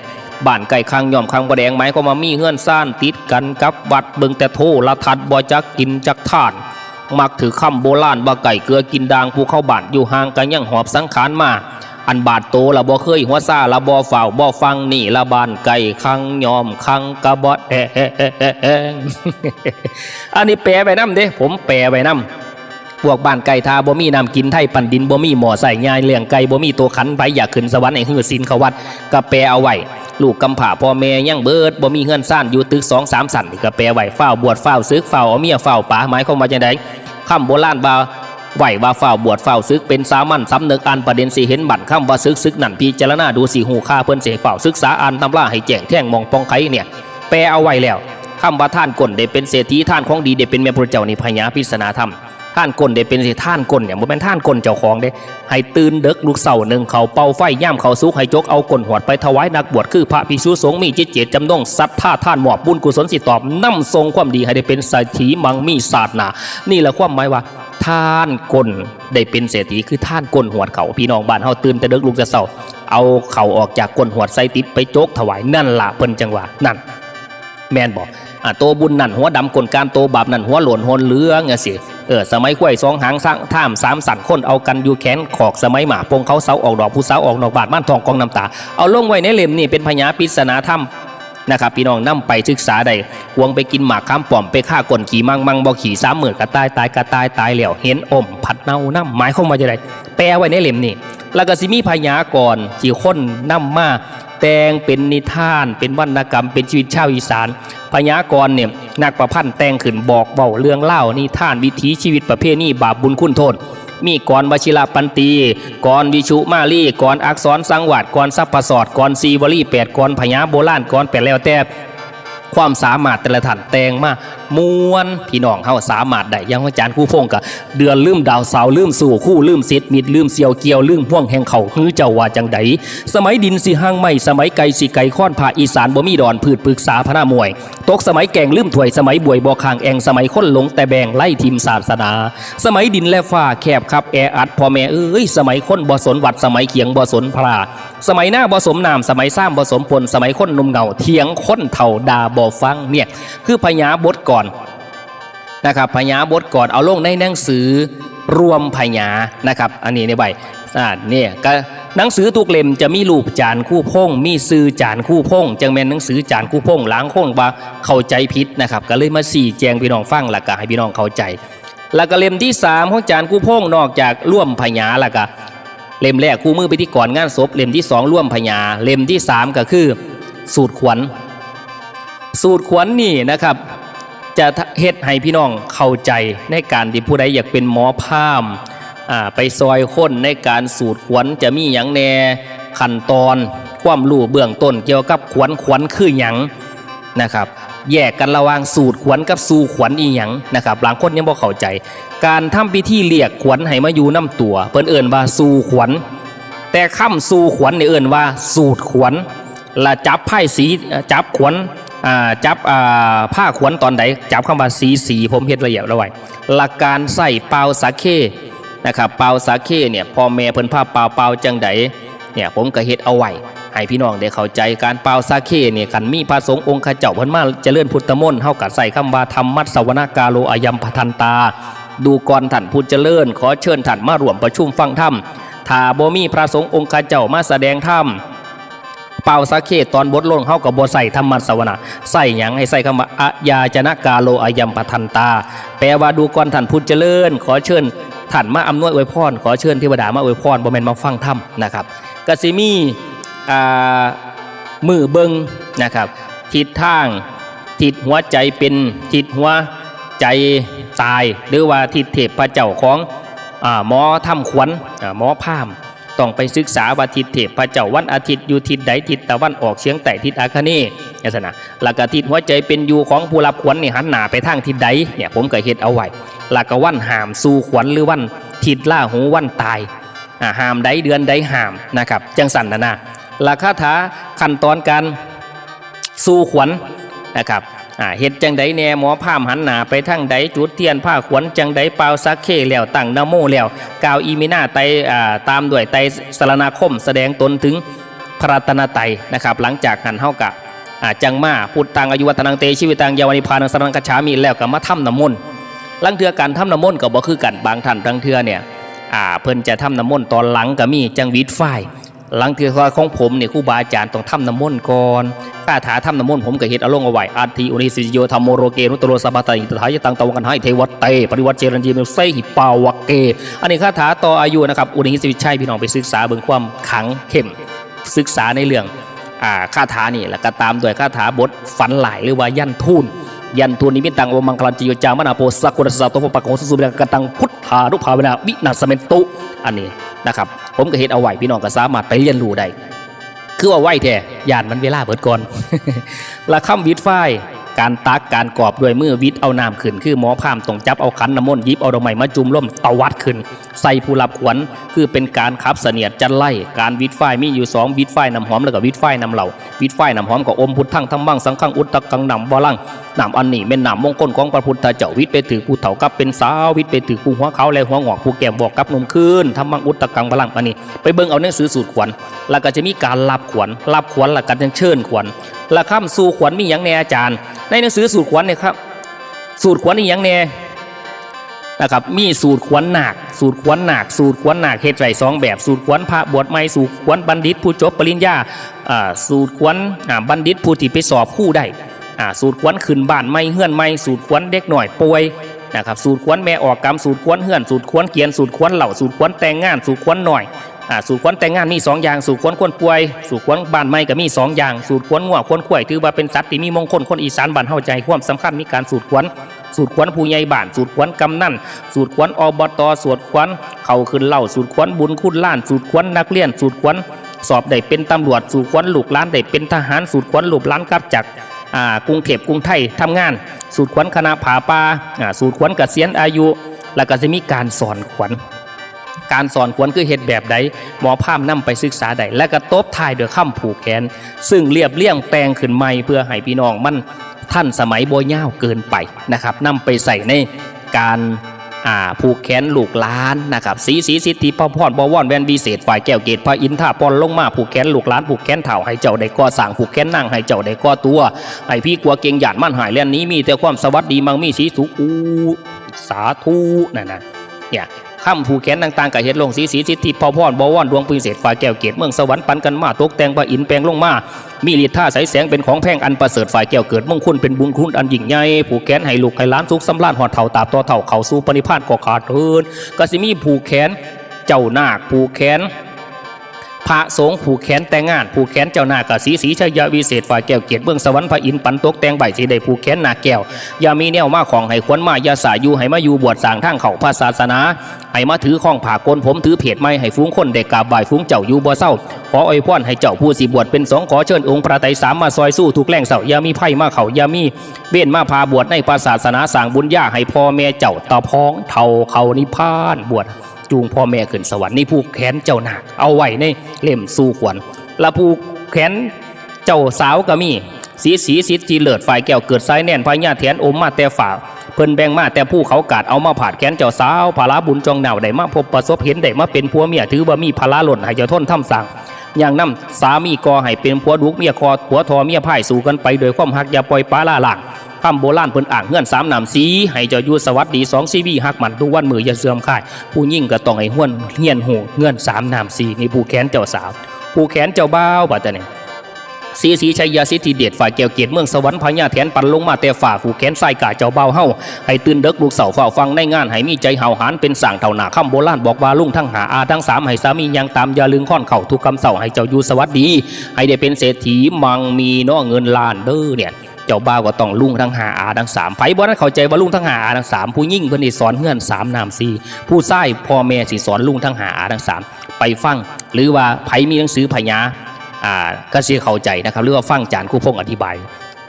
บ้านไก่ข้างย่อมข้างบ่แดงไม้ก็มามีเฮือนซ่านติดกันกับวัดเบิ่งแต่โทละทัดบ่จักกินจักทานมักถือคำโบราณบ่ไก่เกลือกินด่างผู้เข้าบ้านอยู่ห่างกันยังหอบสังขารมาอันบาดโตละบ่เคยหัวซ่าละบ่เฝ้าบ่ฟังนี่ละบานไก่คังยอมคังกระบอดอันนี้แปลไปน้ำเด้ผมแปลไปน้ำพวกบ้านไก่ทาบ่มีน้ำกินไทยปันดินบ่มีหมอใส่ง่ายเลี้ยงไก่บ่มีตัวขันไปอยากขึ้นสวรรค์ให้หื้อศีลเขาวัดก็แปลเอาไว้ลูกกำผ่าพ่อแม่ยังเบิดบ่มีเฮือนซ่านอยู่ตึก2-3 สั่นก็แปลไว้เฝ้าบวชเฝ้าซึกเฝ้าเอาเมียเฝ้าป๋าหมายความว่าจังได๋คำโบราณว่าไหวว่าเฝ้าบวชเฝ้าซึกเป็นสามัญสำนึกอ่านประเด็นสิเห็นบั่นคำว่าซึกนั่นพิจารณาดูสิหูค่าเพิ่นเสเฝ้าศึกษาอ่านตำราให้แจ้งแท่งมองปองไขเนี่ยแปลเอาไว้แล้วคำว่าท่านกลได้เป็นเศรษฐีท่านของดีได้เป็นแม่พระเจ้านี่พญาพิศนาธรรมท่านกลได้เป็นสิท่านกลเนี่ยมันเป็นท่านกลเจ้าของเด้ให้ตื่นเด็กลูกเสาหนึ่งเขาเป่าไฟย่ำเขาสุกให้จกเอากลหวดไปถวายนักบวชคือพระภิกษุสงฆ์มีจิตเจตจำนงศรัทธาท่านหมอบบุญกุศลสิตอบนำทรงความดีให้ได้เป็นเศรษฐีมังมีศาสนานี่แหละความหมายว่าท่านกลได้เป็นเศรษฐีคือท่านกลหวดเขาพี่น้องบ้านเฮาตื่นแต่เด็กลูกจะเศร้าเอาเขาออกจากกลหวดใส่ติดไปโจกถวายนั่นละเพิ่นจังหวะนั่นแม่นบอกโตบุญนั่นหัวดำกลการโตบาปนั่นหัวหล่นหนเหลืองไงสิสมัยขั้วสองหางสร้างท่าม3 สั่นคนเอากันอยู่แขนขอกสมัยหมาปงเขาเสาออกดอกผู้สาวออกดอกบาดบ้านทองกองน้ำตาเอาลงไว้ในเล่มนี่เป็นพญาพิศนาธรรมนะครับพี่น้องนำไปศึกษาได้วงไปกินหมากข้ามป่อมไปฆ่าก่นขี่มังบ่ขี่30,000กระตายตายแล้วเห็นอมผัดเน่าน้ำหมายเข้ามาจะได้แปลไว้ในเล่มนี่แล้วก็สิมีพญากรที่คนนำมาแต่งเป็นนิทานเป็นวรรณกรรมเป็นชีวิตชาวอีสานพญากรเนี่ยนักประพันธ์แต่งขึ้นบอกเบาเรื่องเล่านิทานวิถีชีวิตประเพณีบาปบุญคุณโทษมีกรวชิระปันตีกรวิชุมาลีกรอักษรสังวัตกรสัพพสอดกรซีวลี8กรพญาโบราณกร8แล้วแต่ความสามารถแต่ละท่านแต่งมามวนพี่น้องเฮาสามารถได้ยังอาจารย์คู่พงกับเดือนลืมดาวสาวลืมสู่คู่ลืมเสร็จมิดลืมเสียวเกี่ยวลืมพ่วงแห่งเขาฮื้อเจ้าว่าจังใดสมัยดินสิห้างไม่สมัยไก่สิไก่ค้อนผ่าอีสานบ่มีดอนพืชปรึกษาพระนามวยตกสมัยแกงลืมถวยสมัยบวยบ่อคางแองสมัยคนหลงแต่แบ่งไล่ทิมศาสนาสมัยดินและฟ้าแคบครับแออัดพ่อแม่สมัยคนบ่สนวัดสมัยเขียงบ่สนพระสมัยหน้าบ่สมนามสมัยซ้ำบ่สมพลสมัยคนนุ่มเงาเถียงคนเถ่าดาบ่ฟังเนี่ยคือพญาบทก่อนนะครับพญาบทก่อนเอาลงในหนังสือรวมพญานะครับอันนี้ในใบเนี่ยก็ หนังสือทุกเล่มจะมีรูปจานคู่พงมีซื้อจานคู่พงจังแม่นหนังสือจานคู่พงล้างคงว่าเข้าใจผิดนะครับก็เลยมาชี้แจงพี่น้องฟังแล้วก็ให้พี่น้องเข้าใจแล้วก็เล่มที่3ของจานคู่พงนอกจากร่วมพญาแล้วก็เล่มแรกคู่มือพิธีกรงานศพเล่มที่2ร่วมพญาเล่มที่3ก็คือสูตรขวัญสูตรขวัญนี่นะครับจะเฮ็ดให้พี่น้องเข้าใจในการที่ผู้ใดอยากเป็นหมอพราหมณ์ไปซอยคนในการสูตรขวัญจะมีหยังแน่ขั้นตอนความรู้เบื้องต้นเกี่ยวกับขวัญคือหยังนะครับแยกกันระหว่างสูตรขวัญกับสู่ขวัญอีหยังนะครับบางคนยังบ่เข้าใจการทำพิธีเรียกขวัญให้มาอยู่น้ำตัวเพิ่นเอิ้นว่าสู่ขวัญแต่คำสู่ขวัญนี่เอิ้นว่าสูตรขวัญละจับไพ่สีจับขวัญจับผ้าขวัญตอนใดจับคำว่าสีผมเฮ็ดละเอียดเอาไว้หลักการใส่เปล่าสาเคนะครับเปล่าสาเคเนี่ยพ่อแม่เพิ่นพาเปล่าจังใดเนี่ยผมก็เฮ็ดเอาไว้ให้พี่น้องได้เข้าใจการเปล่าสาเคเนี่ยคันมีพระสงฆ์องค์ข้าเจ้าเพิ่นมาเจริญพุทธมนต์เฮาก็ใส่คำว่าธรรมัสสวนกาโลอายัมปทันตาดูก่อนท่านผู้เจริญขอเชิญท่านมาร่วมประชุมฟังธรรมถ้าบ่มีพระสงฆ์องค์ข้าเจ้ามาแสดงธรรมเป่าสาเคตอนบทลงเฮากับบ่ใส่ธรรมัสวนะใส่หยังให้ใส่คำว่าอะยาจนะกาโลอายัมปทันตาแปลว่าดูก่อนท่านผู้เจริญขอเชิญท่านมาอำนวยอวยพรขอเชิญเทวดามาอวยพรบ่แม่นมาฟังธรรมนะครับก็สิมีมือเบิงนะครับทิศทางทิศหัวใจเป็นทิศหัวใจตายหรือว่าทิศเทพพระเจ้าของหมอทำขวัญหมอพราหมณ์ต้องไปศึกษาว่าทิศเทพพระเจ้าวันอาทิตย์อยู่ทิศใดทิศตะวันออกเฉียงใต้ทิศอาคเนย์ลักษณะแล้วก็ทิศหัวใจเป็นอยู่ของผู้รับขวัญนี่หันหน้าไปทางทิศใดเนี่ยผมก็เฮ็ดเอาไว้แล้วก็วันหามสู่ขวัญหรือวันทิศล่าหูวันตายหามใดเดือนใดหามนะครับจังสันนะแล้วคาถาขั้นตอนการสู่ขวัญนะครับเฮ็ดจังใดแน่หมอพราหมณ์หันหน้าไปทางใดจุดเทียนผ้าขวัญจังใดเป่าสักเคแล้วตั้งนะโมแล้วกล่าวอีมินาไตตามด้วยไตสรณาคมแสดงตนถึงพระรัตนตรัยนะครับหลังจากหันเฮากะจังมาพุทธังอายุวัฒนังเตชีวิตังยาวนิพพานังสรณังกัจฉามิแล้วก็มาทำน้ำมนต์ลังเทือการทำน้ำมนต์ก็บ่คือกันบางท่านบางเทือเนี่ยเพิ่นจะทำน้ำมนต์ตอนหลังก็มีจังวิดไฟหลังที่ของผมเนี่ยครูบาอาจารย์ต้องทำน้ำมนต์ก่อนคาถาทำน้ำมนต์ผมก็เฮ็ดเอาลงเอาไว้อาทิอุนิสิโยธรรมโมโรเกนุตโรสัพพะตัยตถายตังตวังกันให้เทวเตปริวัติเจริญจีเมเซหิปาวเกอันนี้คาถาต่ออายุนะครับอุนิสิวิชัยพี่น้องไปศึกษาเบิ่งความขังเข้มศึกษาในเรื่องคาถานี่แล้วก็ตามด้วยคาถาบทฝันหลายหรือว่ายันทูนนิมิตังโอมังคลันจิโยจามนาโปสักกุรสะโตปะโกสุสุเบกตังพุทธานุภาวนาวินาสเมนตุอันนี้นะครับผมก็เฮ็ดเอาไว้พี่น้องก็สามารถไปเรียนรู้ได้คือว่าไหวแท้ย่านมันเวลาเบิดก่อน ละคำวิดไฟการตักการกอบด้วยมือวิดเอาน้ำขึ้นคือหมอพราหมณ์ต้องจับเอาขันน้ำมนต์ยิบเอาดอกไม้มาจุ่มล่มตวัดขึ้นใส่ผู้รับขวัญคือเป็นการขับเสนียดจันไล่การวิดไฟมีอยู่2วิดไฟน้ำหอมแล้วก็วิดไฟน้ำเหล่าวิดไฟน้ำหอมก็อมพุทธังทั้งบังสังฆังอุตตะกังนำบาลังน้ำอันนี้เป็นน้ำมงคลของพระพุทธเจ้าวิดไปถือผู้เฒ่ากับเป็นสาววิดไปถือผู้หัวเขาและหัวงอกผู้แก่บอกกับนมคืนทำบังอุตตะกังบาลังอันนี้ไปเบิ่งเอาหนังสือสูตรขวัญแล้วก็จะมีการรับขวัญแล้วก็เชิญขวัญละคำสู่ขวัญมีอย่างแน่อาจารย์ในหนังสือสูตรขวัญเนี่ยครับสูตรขวัญนี่อย่างแน่นะครับมีสูตรขวัญหนักสูตรขวัญหนักเฮ็ดไว้2แบบสูตรขวัญพระบวชใหม่สูตรขวัญบัณฑิตผู้จบปริญญาสูตรขวัญบัณฑิตผู้ที่ไปสอบคู่ได้สูตรขวัญขึ้นบ้านใหม่เฮือนใหม่สูตรขวัญเด็กหน่อยป่วยนะครับสูตรขวัญแม่ออกกรรมสูตรขวัญเฮือนสูตรขวัญเกียนสูตรขวัญเหล่าสูตรขวัญแต่งงานสูตรขวัญหน่อยสูตรขวัญแต่งงานมี2อย่างสูตรขวัญคนป่วยสูตรขวัญบ้านใหม่ก็มี2อย่างสูตรขวัญงัวขวัญข่อยถือว่าเป็นสัตว์ที่มีมงคลคนอีสานบ้านเฮาใจความสำคัญมีการสูตรขวัญผู้ใหญ่บ้านสูตรขวัญกำนันสูตรขวัญอบตสูตรขวัญเขาขึ้นเหล่าสูตรขวัญบุญคุณล้านสูตรขวัญนักเรียนสูตรขวัญสอบได้เป็นตำรวจสูตรขวัญลูกหลานได้เป็นทหารสูตรขวัญลูกหลานกลับจากกรุงเทพกรุงไทยทำงานสูตรขวัญคณะผาป่าสูตรขวัญเกษียณอายุแล้วก็จะมีการสอนขวัญคือเฮ็ดแบบใดหมอพราหมณ์นำไปศึกษาได้และก็ตบท้ายด้วยคำผูกแขนซึ่งเรียบเรียงแปลงขึ้นใหม่เพื่อให้พี่น้องมันท่านสมัยบ่ยาวเกินไปนะครับนำไปใส่ในการผูกแขนลูกหลานนะครับสีสิทธิพรบวรแวนวิเศษฝ่ายแก้วเกตพระอินทราพรลงมาผูกแขนลูกหลานผูกแขนเถ่าให้เจ้าได้ก่อสั่งผูกแขนนั่งให้เจ้าได้ก่อตัวให้พี่กลัวเก่งหยาดมั่นหายเล่นนี้มีแต่ความสวัสดีมั่งมีสีสุขสาธุนั่นนะเนี่ย ค่ำผูกแขนต่างๆกับเฮ็ดลงสีสิทธิพอพรบวรดวงปีเศษฝ่ายแก้วเกศเมืองสวรรค์ปันกันมาตกแต่งพระอินทร์แปลงลงมามีฤทธิ์ท่าใสแสงเป็นของแพงอันประเสริฐฝ่ายแก้วเกิดมงคลเป็นบุญคุณอันยิ่งใหญ่ผูกแขนให้ลูกให้หลานสุขสำราญหอดเถ่าตาบต่อเถ่าเข้าสู่ปณิพานก็ขาดเทินก็สิมีผูกแขนเจ้านาคผูกแขนพระสงฆ์ผูกแขนแต่งงานผูกแขนเจ้านาคกับสีชัยวิเศษฝ่ายแก้วเกียรติเบื้องสวรรค์พระอินทร์ปันตกแต่งใบสีได้ผูกแขนนาแก้วอย่ามีแนวมาของให้ขวัญมาอย่าสายอยู่ให้มาอยู่บวชสร้างทางเข้าพระศาสนาให้มาถือข้องผ่าโกนผมถือเพจไม้ให้ฟุ้งคนเด็กกาบบ่ายฟุ้งเจ้าอยู่บ่เศร้าขออวยพรให้เจ้าผู้สิบวชเป็นสองขอเชิญองค์พระไตรสามมาซอยสู้ทุกแรงเสาอย่ามีไพ่มาเขาอย่ามีเบี้ยนมาพาบวชในพระศาสนาสร้างบุญญาให้พ่อแม่เจ้าตาพ้องเท่าเขานิพพานบวชจูงพ่อแม่ขึ้นสวรรค์นี่ผูกแขนเจ้านาคเอาไว้ในเล่มสู่ขวัญและผูกแขนเจ้าสาวก็มีสีสิทธิเลิศฝ่ายแก้วเกิดสายแน่นพญาแถนอมมาแต่ฝ่าเพิ่นแบ่งมาแต่ผู้เขากาดเอามาผาดแขนเจ้าสาวภาระบุญจองหนาวได้มาพบประสบเห็นได้มาเป็นผัวเมียถือว่ามีภาระหล่นให้เจ้าทนทำสั่งอย่างนั้นสามีก่อให้เป็นผัวดุกเมียคอผัวทอเมียพ่ายสู่กันไปโดยความหักอย่าปล่อยปลาล่าหลังคำโบราณเพิ่นอ่างเงื่อน3นำสีให้เจ้าอยู่สวัสดี2ชีวีหักมันทุกวันมืออย่าเสื่อมค่ายผู้ยิ่งก็ต้องให้ห้วนเฮียนหูเงื่อน3นำสีนี่ผู้แขนเจ้าสาวผู้แขนเจ้าบ่าวบัดนี้สีชัยสิทธิเดชฝ่ายแก้วเกียรติเมืองสวรรค์พญาแถนปันลงมาแต่ฝ่าผู้แขนสายกาเจ้าเบาเฮาให้ตื่นเด็กลูกเสาเฝ้าฟังในงานให้มีใจเห่าหานเป็นสั่งเท่าหนาคำโบราณบอกว่าลุงทั้งหาอาทั้ง3ให้สามียังตามยาลึงค่อนเข่าทุกคำเสาให้เจ้าอยู่สวัสดีให้ได้เป็นเศรษฐีมังมีน้อเงินล้านเด้อเนี่ยเจ้าบ่าวก็ต้องลุงทั้งหาอาทั้ง3ไผบ่นั้นเข้าใจว่าลุงทั้งหาอาทั้ง3ผู้ยิ่งเพิ่นสิสอนเฮือน3นาม4ผู้ชายพ่อแม่สิสอนลุงทั้งหาอาทั้ง3ไปฟังหรือว่าไผมีหนังสือพญาก็สิเข้าใจนะครับหรือว่าฟังจานครูพงษ์อธิบาย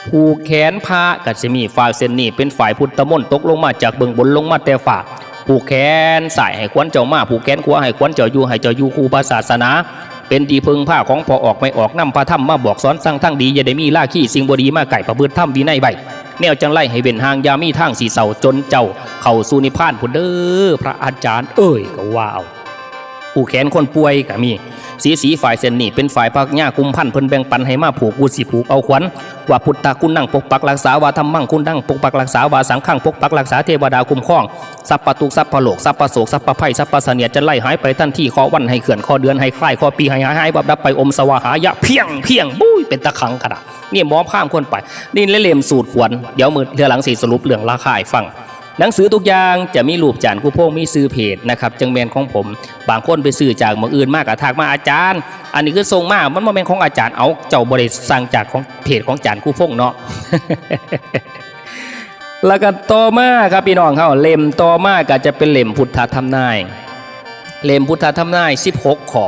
ผูกแขนพระก็สิมีฝ่ายเส้นนี้เป็นฝ่ายพุทธมนต์ตกลงมาจากเบื้องบนลงมาแต่ฝ่าผูกแขนสายให้ขวัญเจ้ามาผูกแขนขวาให้ขวัญเจ้าอยู่ให้เจ้าอยู่ครูพระศาสนาเป็นที่พึงผ้าของพอออกไม่ออกนำพระธรรมมาบอกสอนสร้างทั้งดีอย่าได้มีล่าขี้สิ่งบดีมาไก่ประพฤติธรรมวินัยใบแนวจังไล่ให้เว้นห่างยามีทางสีเสาจนเจ้าเข้าสู่นิพพานพุ่นเด้อพระอาจารย์ก็ว่าเอาผูกแขนคนป่วยก็มีสีฝ่ายเส้นนี้เป็นฝ่ายพักหญ้าคุมพันเพิ่นแบ่งปันให้มาผูกกูสิผูกเอาขวัญว่าพุทธคุณนั่งปกปักรักษาว่าธรรมังคุณนั่งปกปักรักษาว่าสังฆังปกปักรักษาเทวดาคุ้มครองสัพพทุกสัพพโลกสัพพโศกสัพพภัยสัพพเสนียดจะไล่หายไปทันทีข้อวันให้เขื่อนข้อเดือนให้คลายข้อปีให้หายบับดับไปอมสวาหายะเพียงบุ้ยเป็นตะขังกระดานี่หมอพามคนไปนี่เล่มสูตรขวัญเดี๋ยวมือเรือหลังสีสรุปเรื่องราคาฟังหนังสือทุกอย่างจะมีรูปจานครูพงษ์มีซื้อเพจนะครับจังแมนของผมบางคนไปซื้อจากเมืองอื่นมากกับทากมาอาจารย์อันนี้คือทรงมากมันมาเป็นของอาจารย์เอาเจ้าบริสั่งจากของเพจของจานครูพงษ์เนาะ แล้วก็ต่อมาครับพี่น้องเขาเล่มต่อมาก็จะเป็นเล่มพุทธธรรมนายเล่มพุทธธรรมนาย16ข้อ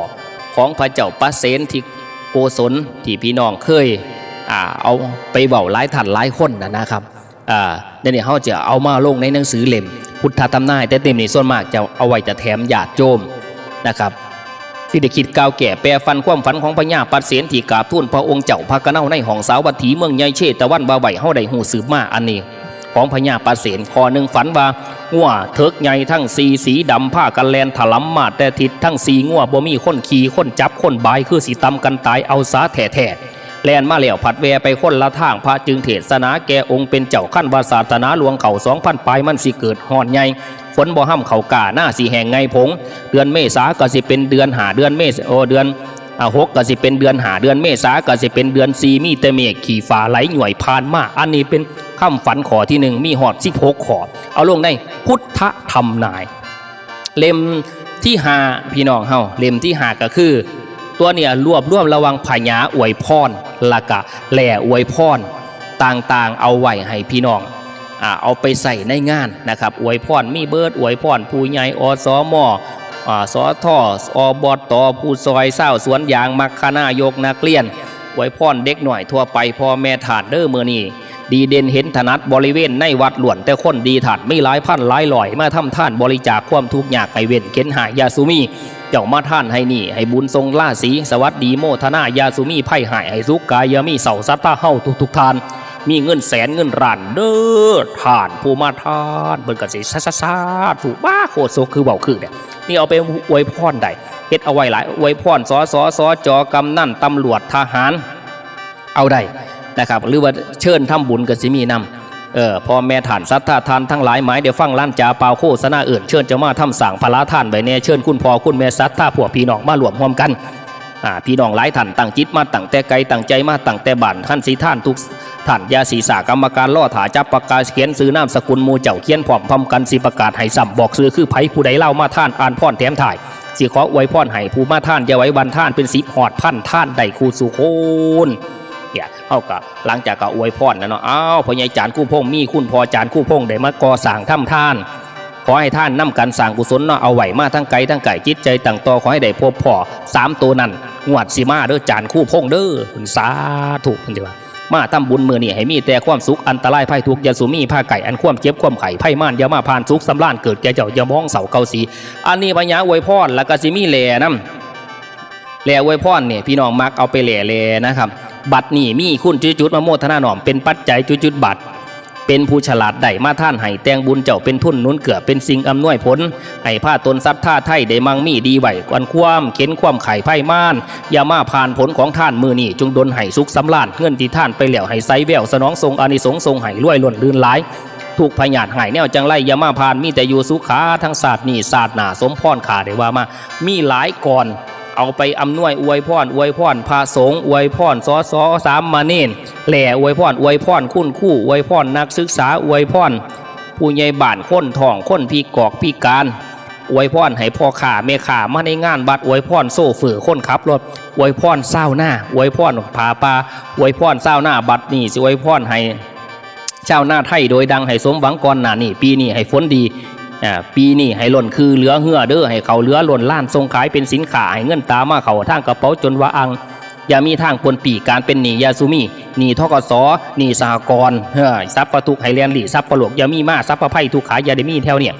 ของพระเจ้าปเสนที่โกศลที่พี่น้องเคยเอาไปเบาหลายท่านหลายคนนะครับเดี๋ยวนี้เขาจะเอามาลงในหนังสือเล่มพุทธธรรมนายแต่เต็มนี่ส่วนมากจะเอาไว้จะแถมญาติโยมนะครับที่ได้คิดกาวแก่แปรฟันความฝันของพญาปัสเสนที่กราบทูลพระองค์เจ้าพระกะเนาในห้องสาวัตถีเมืองใหญ่เชตวันบาใบเฮาได้หูสืบมาอันนี้ของพญาปัสเสนข้อหนึ่งฝันว่างัวเถิกใหญ่ทั้งสีดำผ้ากันแลนถลำมาแต่ทิศทั้งงัวบ่มีคนขี่คนจับคนบายคือสีตำกันตายเอาสาแท้แลนมาแล้วผัดแวไปคนละทางพระจึงเทศนาแก่องค์เป็นเจ้าขั้นวาศาสนาหลวงเขา2,000 ปลายมันสิเกิดหอนใหญ่ฝนบ่ห้ำเขากาหน้าสีแห่งไงผงเดือนเมษาก็สิเป็นเดือนหาเดือนเมษเดือน6ก็สิเป็นเดือนหาเดือนเมษาก็สิเป็นเดือน4มีแต่เมฆขี่ฟ้าไหลหน่วยผ่านมาอันนี้เป็นคำฝันข้อที่1มีหอด16ข้อเอาลงในพุทธธรรมนายเล่มที่5พี่น้องเฮาเล่มที่5ก็คือตัวเนี่ยรวบระวังพญาอวยพรละกะแหล่อวยพรต่างๆเอาไว้ให้พี่น้องเอาไปใส่ในงานนะครับอวยพรมีเบิร์ดอวยพรผู้ใหญ่อสมสทอบตผู้ซอยเศร้าสวนยางมักคณะยกนักเรียนอวยพรเด็กหน่อยทั่วไปพ่อแม่ถาดเด้อเมื่อนี้ดีเด่นเห็นถนัดบริเวณในวัดหลวนแต่คนดีถาดไม่หลายพันหลายลอยมาทำท่านบริจาคความทุกข์ยากให้เว้นเข็นหายาสุมีเจ้ามาท่านให้นี่ให้บุญทรงล่าสีสวัสดีโมทนายาสุมีไพ่หายให้สุกกายามีเสาสัตตาเฮาทุกทานมีเงินแสนเงินล้านเด้อทานผู้มาทานเบิ่งกันสิซาถูกบ้าโคตรโซคือเบาคือเนี่ยนี่เอาไปอวยพรได้เฮ็ดเอาไว้หลายอวยพรสจกำนันตำรวจทหารเอาได้นะครับหรือว่าเชิญทำบุญกันสิมีนำ พ่อแม่ท่านศรัทธาทานทั้งหลายหมายเดี๋ยวฟังล้านจ่าเปล่าโฆษณาอื่นเชิญจะมาทำสั่งพระท่านใบเน่เชิญคุณพ่อคุณแม่ศรัทธาพวกพี่น้องมารวมร่วมกันพี่น้องหลายท่านตั้งจิตมาตั้งแต่ไกลตั้งใจมาตั้งแต่บ้านท่านสีท่านทุกท่านยาศีสากรรมการล่อถาจับปากกาเขียนซื้อนามสกุลมูเจ้าเขียนพร้อมพร้อมกันสิประกาศให้ซ้ำบอกซื้อคือไผผู้ใดเล่ามาท่านอ่านพ่อนแถมถ่ายสิขออวยพรให้ผู้มาท่านอย่าไว้บันท่านเป็นสิบหอดพันท่านได้คู่สุโคนเนี่ยเอากะหลังจากกะอวยพรนะเนาะพ่อใหญ่จานคู่พงมีคุณพ่อจานคู่พงได้มาก่อสร้างถ้ำท่านขอให้ท่านนำการสร้างกุศลเนาะเอาไหวมาทั้งไกลทั้งไก่จิตใจต่างต่อขอให้ได้พบพ่อ3ตัวนั้นงวดสิมาเด้อจานคู่พงเด้อสาธุเพิ่นสิว่ามาทำบุญมือนี่ให้มีแต่ความสุขอันตรายภัยทุกข์อย่าสุมีผ้าไก่อันความเจ็บความไข่ไพ่ม่านอย่ามาผ่านสุขสำราญเกิดแก่เจ้าอย่ามองเสาเกาสีอันนี้พญาอวยพรแล้วก็สิมีแหล่น้ำแหล่อวยพรเนี่ยพี่น้องมักเอาไปแหล่นะครับบัตรนี่มีคุณจุดมาโมทนาหน่อมเป็นปัจจัยจุดบัตรเป็นผู้ฉลาดได้มาท่านให้แตงบุญเจ้าเป็นทุนนุนเกือเป็นสิ่งอำนวยผลให้ผ้าตนซัดท่าไทยได้มั่งมีดีไหวกวนความเข็นความไข่ไพ่ม่านอย่ามาผ่านผลของท่านมือนี่จงดลให้สุขสำราญเงินที่ท่านไปเหลี่ยวให้ไซแววสนองทรงอานิสงส์ทรงให้รวยล้นลื่นหลายถูกพญาตหายแนวจังไรอย่ามาผ่านมีแต่อยู่สุขาทั้งศาสตร์นี่ศาสตร์หนาสมพรขาได้ว่ามามีหลายก่อนเอาไปอำนวยอวยพรพระสงฆ์อวยพรสสามมาเน่นแหล่อวยพรคุณคู่อวยพรนักศึกษาอวยพรผู้ใหญ่บ้านคนทองคนพิกอกพิการอวยพรให้พ่อข่าแม่ข่ามาในงานบัดอวยพรโซ่ฝือคนขับรถอวยพรเศร้าหน้าอวยพรผาปลาอวยพรเศร้าหน้าบัดนี่สิอวยพรให้เจ้าหน้าไทยโดยดังให้สมหวังก่อนหน้านี่ปีนี้ให้ฝนดีปีนี้ให้หล่นคือเหลือเหือเด้อให้เขาเหลือหล่นล้านทรงขายเป็นสินค้าให้เงินตามาเขาทางกระเป๋าจนว่าอังอย่ามีทางปนปีการเป็นหนี้ยาซูมีหนี้ทกสหนี้สหกรณ์ทรัพย์ประทุกไฮแลนด์หลีทรัพย์ประหลกอย่ามีมาทรัพย์ประไพทุกขายอย่าได้มีแถวเนี่ย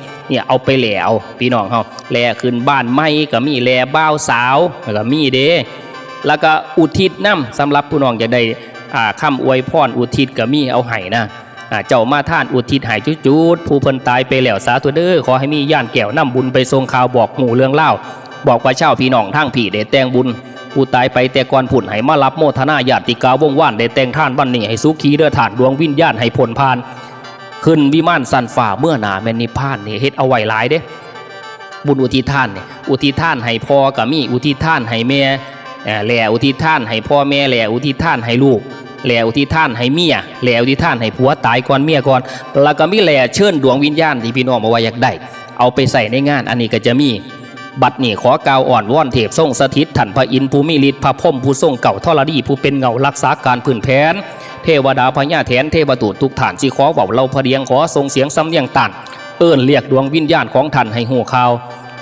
เอาไปแหล่เอาพี่น้องเขาแหล่ขึ้นบ้านไม่ก็มีแหล่บ้าวสาวก็มีเด้แล้วก็อุทิศน้ำสำหรับผู้น้องจะได้คำอวยพรอุทิศก็มีเอาให้นะเจ้ามาท่านอุทิศหายจุดผู้เพิ่นตายไปแล้วสาธุเด้อขอให้มีย่านแก้วนำบุญไปทรงข่าวบอกหมู่เรื่องเล่าบอกว่าเช่าพี่น้องทั้งผีได้แต่งบุญผู้ตายไปแต่ก่อนผุ่นให้มารับโมทนาญาติกาวงว่านได้แต่งท่านวันนี้ให้สุขีเด้อท่านดวงวิญญาณให้ผลพานขึ้นวิมานสันฝ่าเมื่อหนาแม่นิพพานนี่เฮ็ดเอาไว้หลายเด้บุญอุทิศท่านเนี่ยอุทิศท่านให้พ่อก็มีอุทิศท่านให้แม่แหล่อุทิศท่านให้พ่อแม่แหล่อุทิศท่านให้ลูกแหล่อุทิศท่านให้เมียแหล่อุทิศท่านให้ผัวตายก่อนเมียก่อนแล้วก็มีแหล่เชิญดวงวิญญาณที่พี่น้องมาว่าอยากได้เอาไปใส่ในงานอันนี้ก็จะมีบัดนี่ขอกาวอ่อนว่อนเทพทรงสถิตท่านพระอินทร์ภูมิฤทธิ์พระพรหมผู้ทรงเก่าทรดีผู้เป็นเงารักษาการพื้นแผนเทวดาพญาแถนเทวตูทุกฐานสิขอเบาเราพเดียงขอทรงเสียงซ้ำเนียงตันเอิ้นเรียกดวงวิญญาณของท่านให้หูข่าว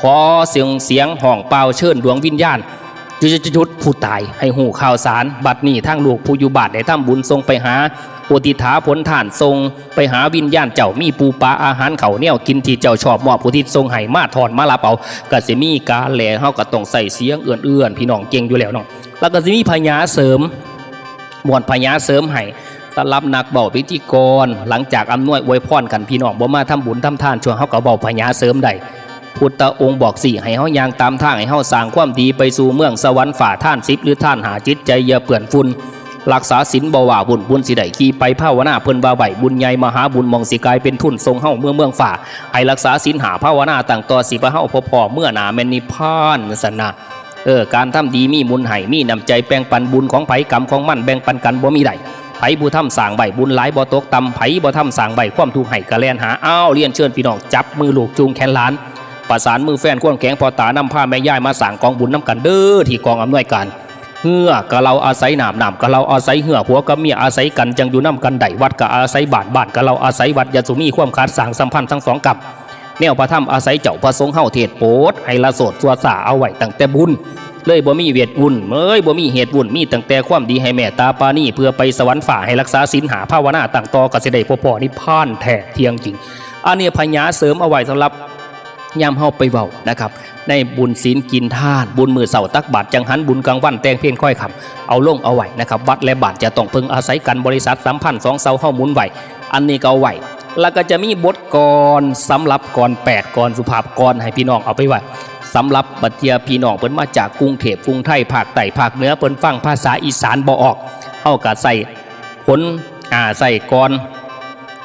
ขอเสียงห้องเปล่าเชิญดวงวิญญาณจุดผู้ตายให้หูข่าวสารบัดนี้ทั้งลูกผู้อยู่บาทได้ทำบุญทรงไปหาโอติถาผลฐานทรงไปหาวิญญาณเจ้ามีปูปลาอาหารเขาเนี่ยกินที่เจ้าชอบมอบอุทิศทรงให้มาถอนมารับเอาก็สิมีการแหล่เฮาก็ต้องใส่เสียงเอื้อนพี่น้องเก่งอยู่แล้วน้องแล้วก็สิมีพญาเสริมมวลพญาเสริมให้สำหรับนักเบาพิธีกรหลังจากอำนวยอวยพรกันพี่น้องบ่มาทำบุญทำทานช่วงเฮาก็เบาพญาเสริมได้พุทธองค์บอกให้เฮายางตามทางให้เฮาสร้างความดีไปสู่เมืองสวรรค์ฝ่าท่าน10หรือท่านหาจิตใจอย่าเปื่อนฝุ่นรักษาศีลบ่ว่าบุญสิได้ขี่ไปภาวนาเพิ่นบ่าไหวบุญใหญ่มหาบุญมองสิกายเป็นทุนทรงเฮาเมืองฝ่าให้รักษาศีลหาภาวนาตั้งต่อสิพะเฮาพอเมื่อหน้าแม่นนิพพานสนะการทำดีมีมุนให้มีน้ำใจแบ่งปันบุญของไผกรรมของมันแบ่งปันกันบ่มีใดไผผู้ทำสร้างใบบุญหลายบ่ตกต่ำไผบ่ทำสร้างใบความทุกข์ให้กะแล่นหาเรียนเชิญพี่น้องจับมือลูกจูงแขนหลานประสานมือแฟนควงแข็งพอตานำผ้าแม่ย่ายมาสั่งกองบุญน้ำกันเด้อที่กองอำนวยการเหือกะเราอาศัยหนามกะเราอาศัยเหือผัวกับเมียอาศัยกันจังอยู่น้ำกันได้วัดกะอาศัยบ้านกะเราอาศัยวัดยาสุมีความขาดสางสัมพันธ์ทั้งสองกับแนวพระธรรมอาศัยเจ้าพระสงฆ์เฮาเทศโปรดให้ละโสดตัวสาเอาไว้ตั้งแต่บุญเลยบ่มีเวทวุ่นบ่มีเหตุวุ่นมีตั้งแต่ความดีให้แม่ตาปานี่เพื่อไปสวรรค์ฝ่าให้รักษาศีลหาภาวนาตั้งต่อก็สิได้พ่อนิพพานแท้เที่ยงจริงอันนี้พญาเสริมเอาไว้สำหรับยามเฮาไปเว้านะครับในบุญศีลกินทานบุญมือเสาตักบาตรจังหันบุญกลางวันแต่งเพลงค่อยคำเอาลงเอาไว้นะครับวัดและบาตรจะต้องพึงอาศัยกันบริษัทสัมพันธ์2เสาเฮาหมุนไว้อันนี้ก็เอาไว้แล้วก็จะมีบทกรสำหรับกร8กรสุภาพกรให้พี่น้องเอาไปไว้สำหรับบัดเทียพี่น้องเพิ่นมาจากกรุงเทพกรุงไทยภาคใต้ภาคเหนือเพิ่นฟังภาษาอีสานบ่ออกเฮาก็ใส่ผลใส่กร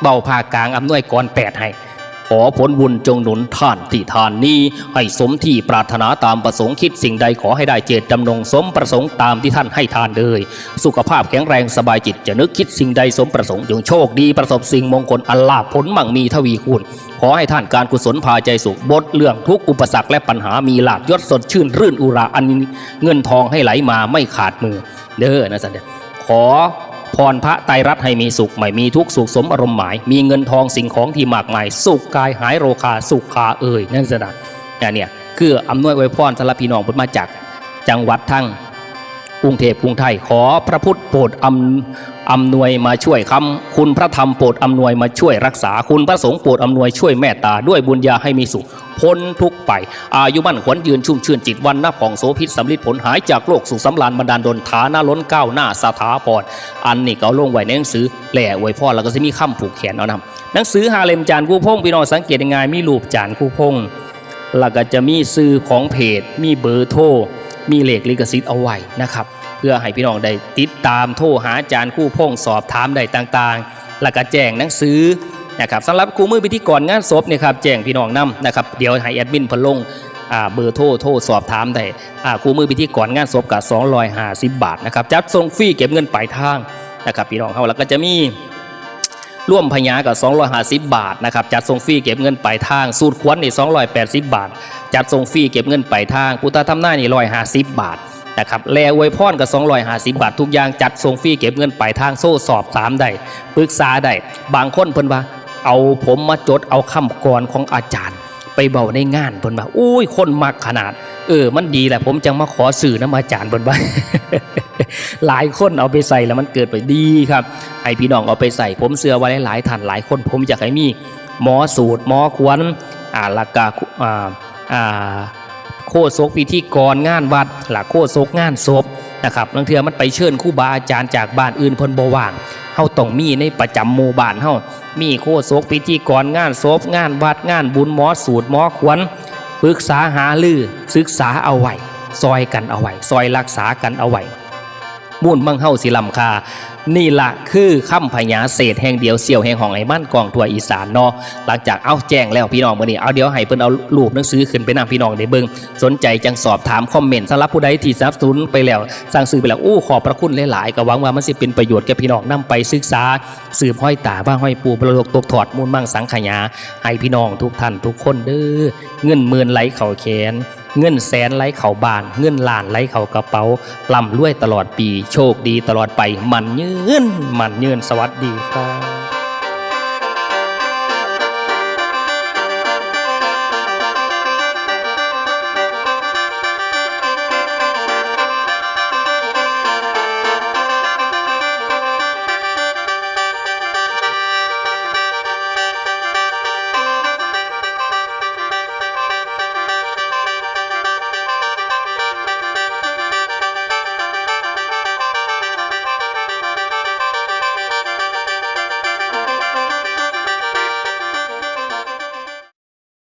เบาภาคกลางอำนวยกร8ให้ขอผลบุญจงหนุนท่านที่ทานนี้ให้สมที่ปรารถนาตามประสงค์คิดสิ่งใดขอให้ได้เจตจำนงสมประสงค์ตามที่ท่านให้ทานเลยสุขภาพแข็งแรงสบายจิตจะนึกคิดสิ่งใดสมประสงค์จงโชคดีประสบสิ่งมงคลอัลลาภผลมั่งมีทวีคูณขอให้ท่านการกุศลพาใจสุขบดเรื่องทุกอุปสรรคและปัญหามีลาภยศสดชื่นรื่นอุราอันเงินทองให้ไหลมาไม่ขาดมือเด้อนะสันเดขอพรพระไตรรัตน์ให้มีสุขไม่มีทุกข์สุขสมอารมณ์หมายมีเงินทองสิ่งของที่มากมายสุขกายหายโรคาสุขขานั่นสินะเนี่ยคืออำนวยอวยพรสำหรับพี่น้องพุทธมาจากจังหวัดทั้งกรุงเทพกรุงไทยขอพระพุทธโปรดอำนวยมาช่วยคำคุณพระธรรมโปรดอำนวยมาช่วยรักษาคุณพระสงฆ์โปรดอำนวยช่วยเมตตาด้วยบุญญาให้มีสุขพ้นทุกไปอายุมั่นขวัญยืนชุ่มชื่นจิตวันนับของโสภิตสำลิดผลหายจากโรคสุขสำราญบรรดาลดลฐานะล้นก้าวหน้าสถาพรอันนี้ก็ลงไว้ในหนังสือแหล่อวยพรแล้วก็จะมีคำผูกแขนเอานำหนังสือ5 เล่มจานคู่พงพี่น้องสังเกตยังไงมีรูปจานคู่พงแล้วก็จะมีชื่อของเพจมีเบอร์โทรมีเลขลิขสิทธิ์เอาไว้นะครับเพื่อให้พี่น้องได้ติดตามโทรหาอาจารย์คู่พงสอบถามได้ต่างๆแล้วก็แจ้งหนังสือนะครับสำหรับคู่มือพิธีกรงานศพเนี่ยครับแจ้งพี่น้องนำนะครับเดี๋ยวให้แอดมินพลงเบอร์โทรสอบถามได้คู่มือพิธีกรงานศพกับ250 บาทนะครับจัดส่งฟรีเก็บเงินปลายทางนะครับพี่น้องเขาแล้วก็จะมีร่วมพญากับ250 บาทนะครับจัดส่งฟรีเก็บเงินปลายทางสูตรขวัญนี่280 บาทจัดส่งฟรีเก็บเงินปลายทางพุทธธรรมหน้านี่150 บาทนะครับแลอวยพรกับ250 บาททุกอย่างจัดส่งฟรีเก็บเงินปลายทางโซ่สอบ3ได้ปรึกษาได้บางคนเพิ่นว่าเอาผมมาจดเอาคำกรของอาจารย์ไปเบาในงานเพิ่นว่าอุ้ยคนมักขนาดมันดีแหละผมจังมาขอสื่อน้ำอาจารย์เพิ่นว่า หลายคนเอาไปใส่แล้วมันเกิดไปดีครับให้พี่น้องเอาไปใส่ผมเชื่อว่าหลายท่านหลายคนผมอยากให้มีหมอสูตรหมอขวัญแล้วก็โคศกพิธีกรงานวัดหลักโคศกงานศพนะครับบางเทื่อมันไปเชิญครูบาอาจารย์จากบ้านอื่นเพิ่นบ่ว่างเฮาต้องมีในประจำหมู่บ้านเฮามีโคศกพิธีกรงานศพงานวัดงานบุญหมอสูตรหมอขวัญปรึกษาหารือศึกษาเอาไว้ซอยกันเอาไว้ซอยรักษากันเอาไว้มุ่นมั่งเฮาสิลำคานี่ละคือคำพญาเศษแห่งเดียวเสี่ยวแห่งของไอ้มั่นกองทั่วอีสานเนาะหลังจากเอาแจ้งแล้วพี่น้องมื้อนี้เอาเดี๋ยวให้เพิ่นเอารูปหนังสือขึ้นไปนำพี่น้องได้เบิ่งสนใจจังสอบถามคอมเมนต์สำหรับผู้ใดที่สนับสนุนไปแล้วสั่งซื้อไปแล้วขอบพระคุณหลายๆก็หวังว่ามันสิเป็นประโยชน์แก่พี่น้องนำไปศึกษาสืบห้อยตาว่าห้อยปูประโลกตกถอดมูลมั่งสังขยาให้พี่น้องทุกท่านทุกคนเด้อเงินหมื่นไหลเข้าแขนเงินแสนไหลเข่าบานเงินล้านไหลเข่ากระเป๋าล่ำรวยตลอดปีโชคดีตลอดไปมันยืนสวัสดีครับ